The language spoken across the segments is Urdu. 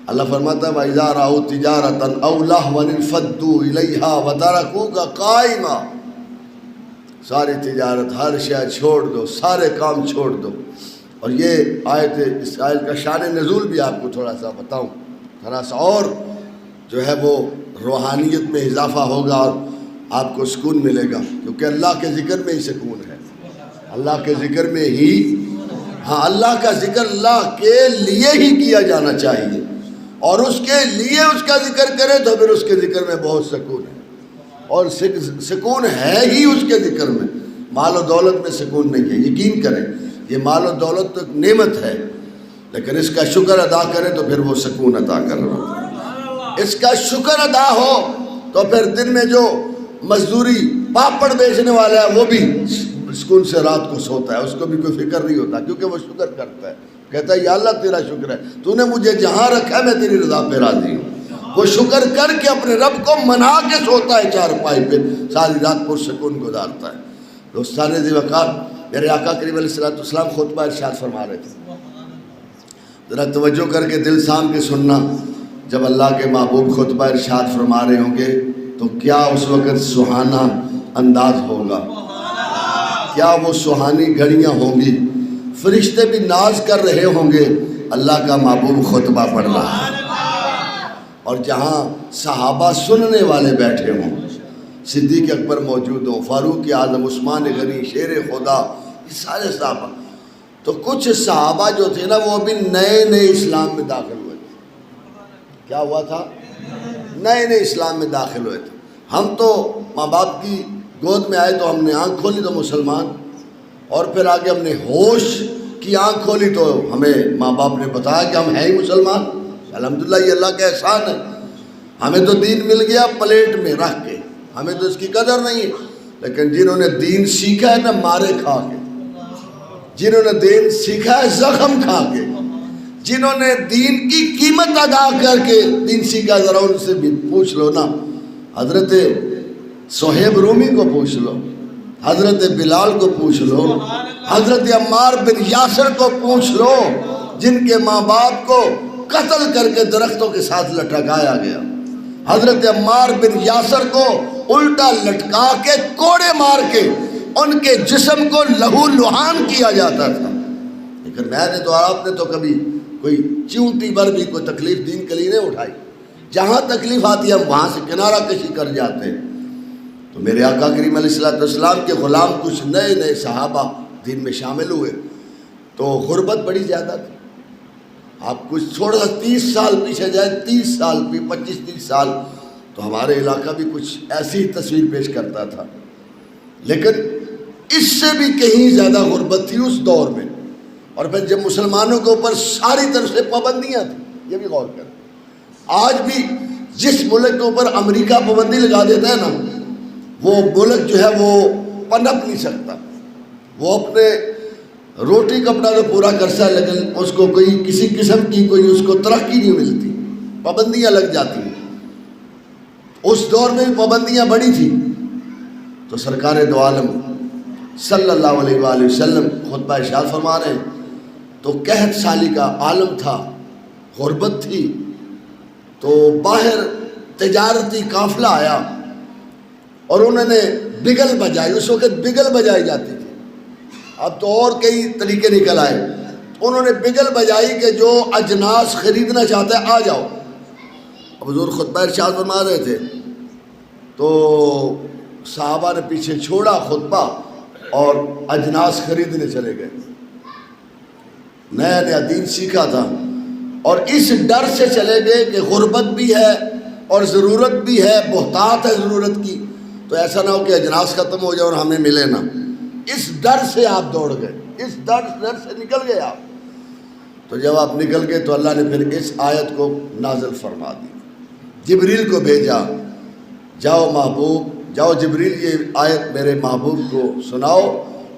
اللہ فرماتا ہے وَإِذَا رَأَوْا تِجَارَةً أَوْ لَهْوًا انفَضُّوا إِلَيْهَا وَتَرَكُوكَ قَائِمًا. ساری تجارت، ہر شے چھوڑ دو، سارے کام چھوڑ دو. اور یہ آیت، اس آیت کا شان نزول بھی آپ کو تھوڑا سا بتاؤں، تھوڑا سا اور جو ہے وہ روحانیت میں اضافہ ہوگا اور آپ کو سکون ملے گا، کیونکہ اللہ کے ذکر میں ہی سکون ہے. اللہ کے ذکر میں ہی، ہاں اللہ کا ذکر اللہ کے لیے ہی کیا جانا چاہیے، اور اس کے لیے اس کا ذکر کرے تو پھر اس کے ذکر میں بہت سکون ہے. اور سکون ہے ہی اس کے ذکر میں، مال و دولت میں سکون نہیں ہے. یقین کریں یہ مال و دولت تو ایک نعمت ہے، لیکن اس کا شکر ادا کریں تو پھر وہ سکون عطا کر رہا ہے. اس کا شکر ادا ہو تو پھر دن میں جو مزدوری پاپڑ بیچنے والا ہے وہ بھی سکون سے رات کو سوتا ہے، اس کو بھی کوئی فکر نہیں ہوتا، کیونکہ وہ شکر کرتا ہے. کہتا ہے یا اللہ تیرا شکر ہے، تو نے مجھے جہاں رکھا ہے میں تیری رضا پہ راضی ہوں. وہ شکر کر کے اپنے رب کو منا کے سوتا ہے چارپائی پہ، ساری رات پر سکون گزارتا ہے. دوستان ذی وقار، میرے آقا کریم علیہ السلام خطبہ ارشاد فرما رہے تھے، ذرا توجہ کر کے دل سام کے سننا. جب اللہ کے محبوب خطبہ ارشاد فرما رہے ہوں گے تو کیا اس وقت سہانا انداز ہوگا، کیا وہ سہانی گھڑیاں ہوں گی، فرشتے بھی ناز کر رہے ہوں گے اللہ کا محبوب خطبہ پڑھ رہا ہے. اور جہاں صحابہ سننے والے بیٹھے ہوں، صدیق اکبر موجود ہوں، فاروق اعظم، عثمان غنی، شیر خدا، یہ سارے صحابہ. تو کچھ صحابہ جو تھے نا وہ ابھی نئے نئے اسلام میں داخل ہوئے تھے. کیا ہوا تھا؟ نئے نئے اسلام میں داخل ہوئے تھے. ہم تو ماں باپ کی گود میں آئے تو ہم نے آنکھ کھولی تو مسلمان، اور پھر آگے ہم نے ہوش کی آنکھ کھولی تو ہمیں ماں باپ نے بتایا کہ ہم ہیں ہی مسلمان. الحمدللہ یہ اللہ کا احسان ہے. ہمیں تو دین مل گیا پلیٹ میں رکھ کے، ہمیں تو اس کی قدر نہیں ہے. لیکن جنہوں نے دین سیکھا ہے نا مارے کھا کے، جنہوں نے دین سیکھا ہے زخم کھا کے، جنہوں نے دین کی قیمت ادا کر کے دین سیکھا، ذرا ان سے بھی پوچھ لو نا. حضرت صہیب رومی کو پوچھ لو، حضرت بلال کو پوچھ لو، حضرت عمار بن یاسر کو پوچھ لو، جن کے ماں باپ کو قتل کر کے درختوں کے ساتھ لٹکایا گیا. حضرت عمار بن یاسر کو الٹا لٹکا کے کوڑے مار کے ان کے جسم کو لہو لہان کیا جاتا تھا. لیکن میں نے تو، آپ نے تو کبھی کوئی چیونٹی بھر بھی کوئی تکلیف دین کے لیے نہیں اٹھائی. جہاں تکلیف آتی ہے ہم وہاں سے کنارہ کشی کر جاتے ہیں. تو میرے آقا کریم علیہ السلام کے غلام کچھ نئے نئے صحابہ دین میں شامل ہوئے تو غربت بڑی زیادہ تھی. آپ کچھ تھوڑا 30 سال پیچھے جائیں، 30 سال بھی 25-30 سال تو ہمارے علاقہ بھی کچھ ایسی تصویر پیش کرتا تھا، لیکن اس سے بھی کہیں زیادہ غربت تھی اس دور میں. اور پھر جب مسلمانوں کے اوپر ساری طرف سے پابندیاں تھیں، یہ بھی غور کریں. آج بھی جس ملک کے اوپر امریکہ پابندی لگا دیتا ہے نا، وہ ملک جو ہے وہ پنپ نہیں سکتا. وہ اپنے روٹی کپڑا تو پورا کرتا ہے لیکن اس کو کوئی کسی قسم کی کوئی اس کو ترقی نہیں ملتی، پابندیاں لگ جاتی ہیں. اس دور میں بھی پابندیاں بڑی تھی. تو سرکار دو عالم صلی اللہ علیہ وآلہ وسلم خطبہ ارشاد فرما رہے ہیں. تو قحط سالی کا عالم تھا، غربت تھی. تو باہر تجارتی قافلہ آیا اور انہوں نے بگل بجائی. اس وقت بگل بجائی جاتی تھی، اب تو اور کئی طریقے نکل آئے. انہوں نے بگل بجائی کہ جو اجناس خریدنا چاہتا ہے آ جاؤ. اب حضور خطبہ ارشاد فرما رہے تھے تو صحابہ نے پیچھے چھوڑا خطبہ اور اجناس خریدنے چلے گئے. نیا نیا دین سیکھا تھا اور اس ڈر سے چلے گئے کہ غربت بھی ہے اور ضرورت بھی ہے، بہتات ہے ضرورت کی، تو ایسا نہ ہو کہ اجناس ختم ہو جائے اور ہمیں ملے نہ. اس ڈر سے آپ دوڑ گئے، اس ڈر سے نکل گئے آپ. تو جب آپ نکل گئے تو اللہ نے پھر اس آیت کو نازل فرما دی. جبریل کو بھیجا، جاؤ محبوب، جاؤ جبریل یہ آیت میرے محبوب کو سناؤ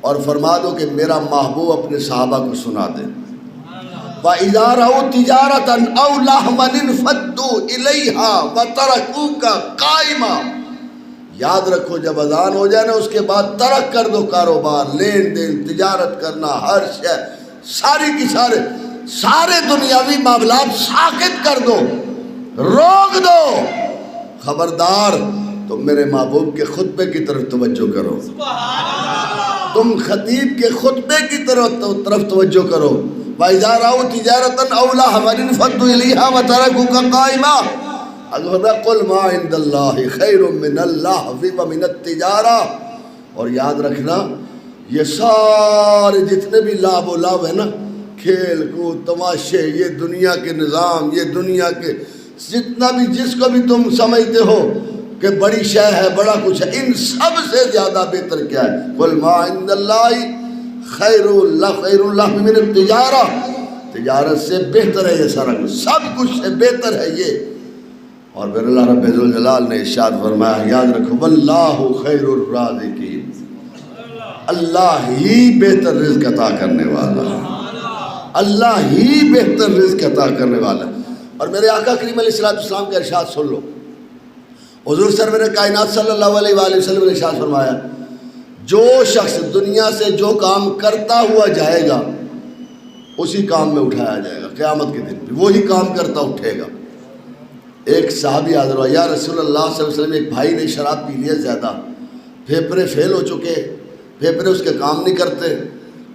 اور فرما دو کہ میرا محبوب اپنے صحابہ کو سنا دے. وَإِذَا رَأَوْا تِجَارَةً أَوْ لَهْوًا انفَضُّوا إِلَيْهَا وَتَرَكُوكَ قَائِمًا. یاد رکھو جب اذان ہو جائے نا اس کے بعد ترک کر دو کاروبار، لین دین، تجارت کرنا، ہر شے، ساری کی سارے دنیاوی معاملات ساکت کر دو، روک دو، خبردار تم میرے محبوب کے خطبے کی طرف توجہ کرو، تم خطیب کے خطبے کی طرف توجہ کرو۔ وَإِذَا رَأَوْا تِجَارَةً أَوْ لَهْوًا انفَضُّوا إِلَيْهَا وَتَرَكُوكَ قَائِمًا۔ اگر قُلْ مَا عِندَ اللَّهِ خَيْرٌ مِّنَ اللَّهْوِ وَمِنَ التِّجَارَةِ۔ اور یاد رکھنا یہ سارے جتنے بھی لعب و لعب ہے نا، کھیل کود تماشے، یہ دنیا کے نظام، یہ دنیا کے جتنا بھی جس کو بھی تم سمجھتے ہو کہ بڑی شے ہے، بڑا کچھ ہے، ان سب سے زیادہ بہتر کیا ہے؟ قُلْ مَا عِندَ اللَّهِ خیر اللہ من التجارہ، تجارت سے بہتر ہے یہ سارا کچھ، سب کچھ سے بہتر ہے یہ۔ اور پھر اللہ رب الجلال نے ارشاد فرمایا، یاد رکھو واللہ خیر الرازقین، اللہ ہی بہتر رزق عطا کرنے والا، اللہ ہی بہتر رزق عطا کرنے والا۔ اور میرے آقا کریم علیہ السلام کا ارشاد سن لو، حضور سرور کائنات صلی اللہ علیہ وآلہ وسلم نے ارشاد فرمایا، جو شخص دنیا سے جو کام کرتا ہوا جائے گا اسی کام میں اٹھایا جائے گا، قیامت کے دن بھی وہی کام کرتا اٹھے گا۔ ایک صحابی حاضر ہوا، یا رسول اللہ صلی اللہ علیہ وسلم، ایک بھائی نے شراب پی لیا زیادہ، پھیپھڑے فیل ہو چکے، پھیپھڑے اس کے کام نہیں کرتے،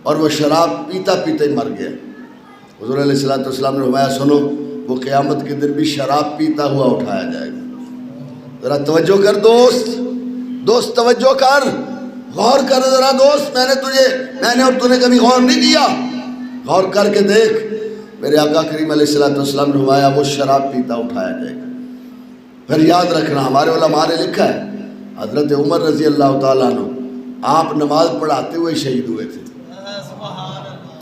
اور وہ شراب پیتا پیتا ہی مر گیا۔ حضور علیہ السلام نے فرمایا، سنو وہ قیامت کے دن بھی شراب پیتا ہوا اٹھایا جائے گا۔ ذرا توجہ کر دوست توجہ کر، غور کر ذرا دوست، میں نے اور تو نے کبھی غور نہیں کیا؟ غور کر کے دیکھ، میرے آقا کریم علیہ السلام نے فرمایا وہ شراب پیتا اٹھایا جائے گا۔ پھر یاد رکھنا، ہمارے علماء نے لکھا ہے، حضرت عمر رضی اللہ تعالیٰ عنہ آپ نماز پڑھاتے ہوئے شہید ہوئے تھے،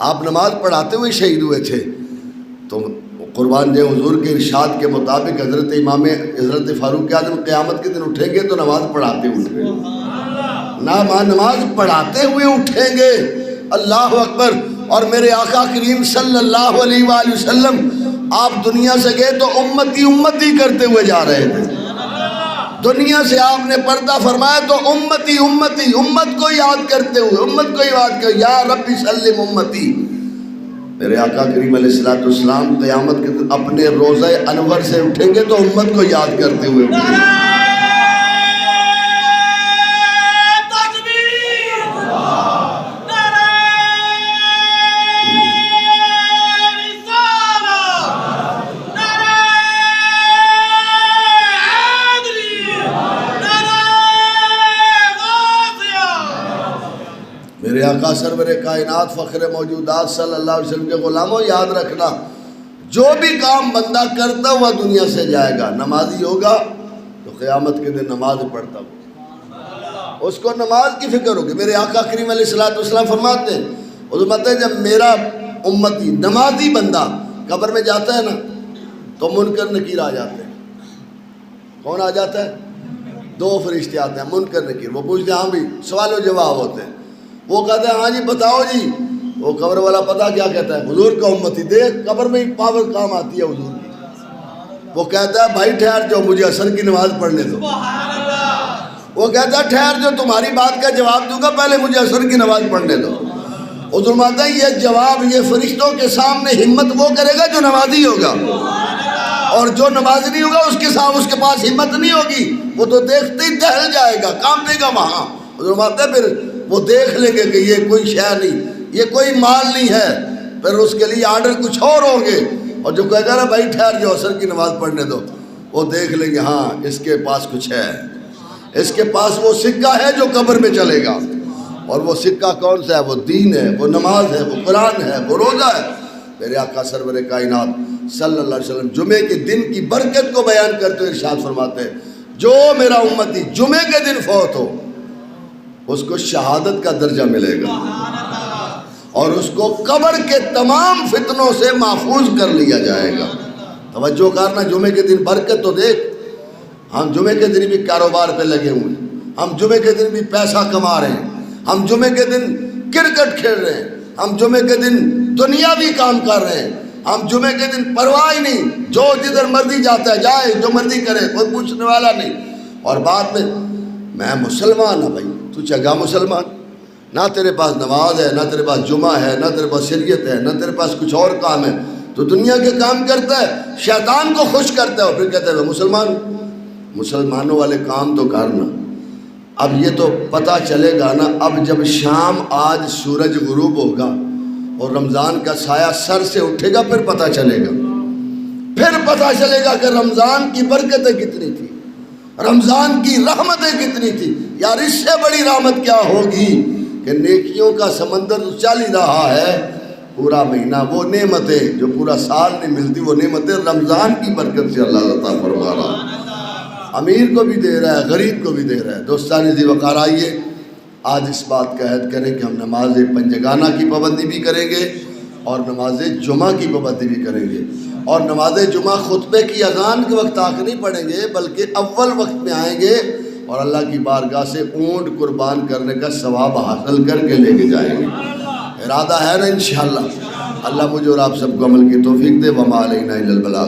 آپ نماز پڑھاتے ہوئے شہید ہوئے تھے، تو قربان جائے حضور کے ارشاد کے مطابق حضرت فاروق اعظم قیامت کے دن اٹھیں گے تو نماز پڑھاتے ہوئے اٹھیں گے، نماز پڑھاتے ہوئے اٹھیں گے، اللہ اکبر۔ اور میرے آقا کریم صلی اللہ علیہ وآلہ وسلم آپ دنیا سے گئے تو امتی کرتے ہوئے جا رہے تھے، دنیا سے آپ نے پردہ فرمایا تو امت کو یاد کرتے ہوئے، یا ربی سلم امتی۔ میرے آقا کریم علیہ السلام قیامت کے دن اپنے روضہ انور سے اٹھیں گے تو امت کو یاد کرتے ہوئے اٹھیں گے۔ میرے آقا سرور کائنات فخر موجودات صلی اللہ علیہ وسلم کے غلاموں، یاد رکھنا جو بھی کام بندہ کرتا ہوا دنیا سے جائے گا، نمازی ہوگا تو قیامت کے دن نماز پڑھتا ہوگا، اس کو نماز کی فکر ہوگی۔ میرے آقا کریم علیہ السلام فرماتے ہیں جب میرا امتی نمازی بندہ قبر میں جاتا ہے نا تو منکر نکیر آ جاتے ہیں۔ کون آ جاتا ہے؟ دو فرشتے آتے ہیں، منکر نکیر، وہ پوچھتے ہیں، ہاں بھی سوال و جواب ہوتے ہیں، وہ کہتے ہیں ہاں جی بتاؤ جی، وہ قبر والا پتہ کیا کہتا ہے؟ حضور کا امتی، دیکھ قبر میں ہی پاور کام آتی ہے حضور کی۔ وہ کہتا ہے بھائی ٹھہر جاؤ، مجھے عصر کی نماز پڑھنے دو۔ وہ کہتا ہے ٹھہر جاؤ، تمہاری بات کا جواب دوں گا، پہلے مجھے عصر کی نماز پڑھنے دو۔ حضور فرماتا ہے یہ جواب یہ فرشتوں کے سامنے ہمت وہ کرے گا جو نمازی ہوگا، اور جو نمازی نہیں ہوگا اس کے پاس ہمت نہیں ہوگی، وہ تو دیکھتے ہی دہل جائے گا، کانپے گا وہاں۔ حضور فرماتا ہے پھر وہ دیکھ لیں گے کہ یہ کوئی شے نہیں، یہ کوئی مال نہیں ہے، پھر اس کے لیے آرڈر کچھ اور ہوں گے، اور جو کہے گا نا بھائی ٹھہر جو عصر کی نماز پڑھنے دو، وہ دیکھ لیں گے ہاں اس کے پاس کچھ ہے، اس کے پاس وہ سکہ ہے جو قبر میں چلے گا، اور وہ سکہ کون سا ہے؟ وہ دین ہے، وہ نماز ہے، وہ قرآن ہے، وہ روزہ ہے۔ میرے آقا سرور کائنات صلی اللہ علیہ وسلم جمعے کے دن کی برکت کو بیان کرتے ہوئے ارشاد فرماتے ہیں، جو میرا امتی جمعے کے دن فوت ہو اس کو شہادت کا درجہ ملے گا، اور اس کو قبر کے تمام فتنوں سے محفوظ کر لیا جائے گا۔ توجہ کرنا، جمعے کے دن برکت تو دیکھ، ہم جمعے کے دن بھی کاروبار پہ لگے ہوئے ہیں، ہم جمعے کے دن بھی پیسہ کما رہے ہیں، ہم جمعے کے دن کرکٹ کھیل رہے ہیں، ہم جمعے کے دن دنیاوی کام کر رہے ہیں، ہم جمعے کے دن پرواہ ہی نہیں، جو جدھر مرضی جاتا ہے جائے، جو مرضی کرے، کوئی پوچھنے والا نہیں۔ اور بعد میں مسلمان ہوں بھائی، تو چنگا مسلمان، نہ تیرے پاس نماز ہے، نہ تیرے پاس جمعہ ہے، نہ تیرے پاس شریعت ہے، نہ تیرے پاس کچھ اور کام ہے، تو دنیا کے کام کرتا ہے، شیطان کو خوش کرتا ہے، اور پھر کہتا ہے میں مسلمان ہوں۔ مسلمانوں والے کام تو کرنا۔ اب یہ تو پتہ چلے گا نا، اب جب شام آج سورج غروب ہوگا اور رمضان کا سایہ سر سے اٹھے گا، پھر پتہ چلے گا، پھر پتہ چلے گا کہ رمضان کی برکتیں کتنی تھی، رمضان کی رحمتیں کتنی تھی۔ یار اس سے بڑی رحمت کیا ہوگی کہ نیکیوں کا سمندر چل ہی رہا ہے پورا مہینہ، وہ نعمتیں جو پورا سال نہیں ملتی، وہ نعمتیں رمضان کی برکت سے اللہ عطا فرما رہا ہے۔ امیر کو بھی دے رہا ہے، غریب کو بھی دے رہا ہے۔ دوستان ذی وقار، آئیے آج اس بات کا عہد کریں کہ ہم نماز پنجگانہ کی پابندی بھی کریں گے اور نماز جمعہ کی پابندی بھی کریں گے، اور نماز جمعہ خطبے کی اذان کے وقت آخر نہیں پڑھیں گے بلکہ اول وقت میں آئیں گے، اور اللہ کی بارگاہ سے اونٹ قربان کرنے کا ثواب حاصل کر کے لے کے جائیں گے۔ ارادہ ہے نا انشاءاللہ؟ اللہ مجھے اور آپ سب کو عمل کی توفیق دے۔ وما علینا الا البلاغ۔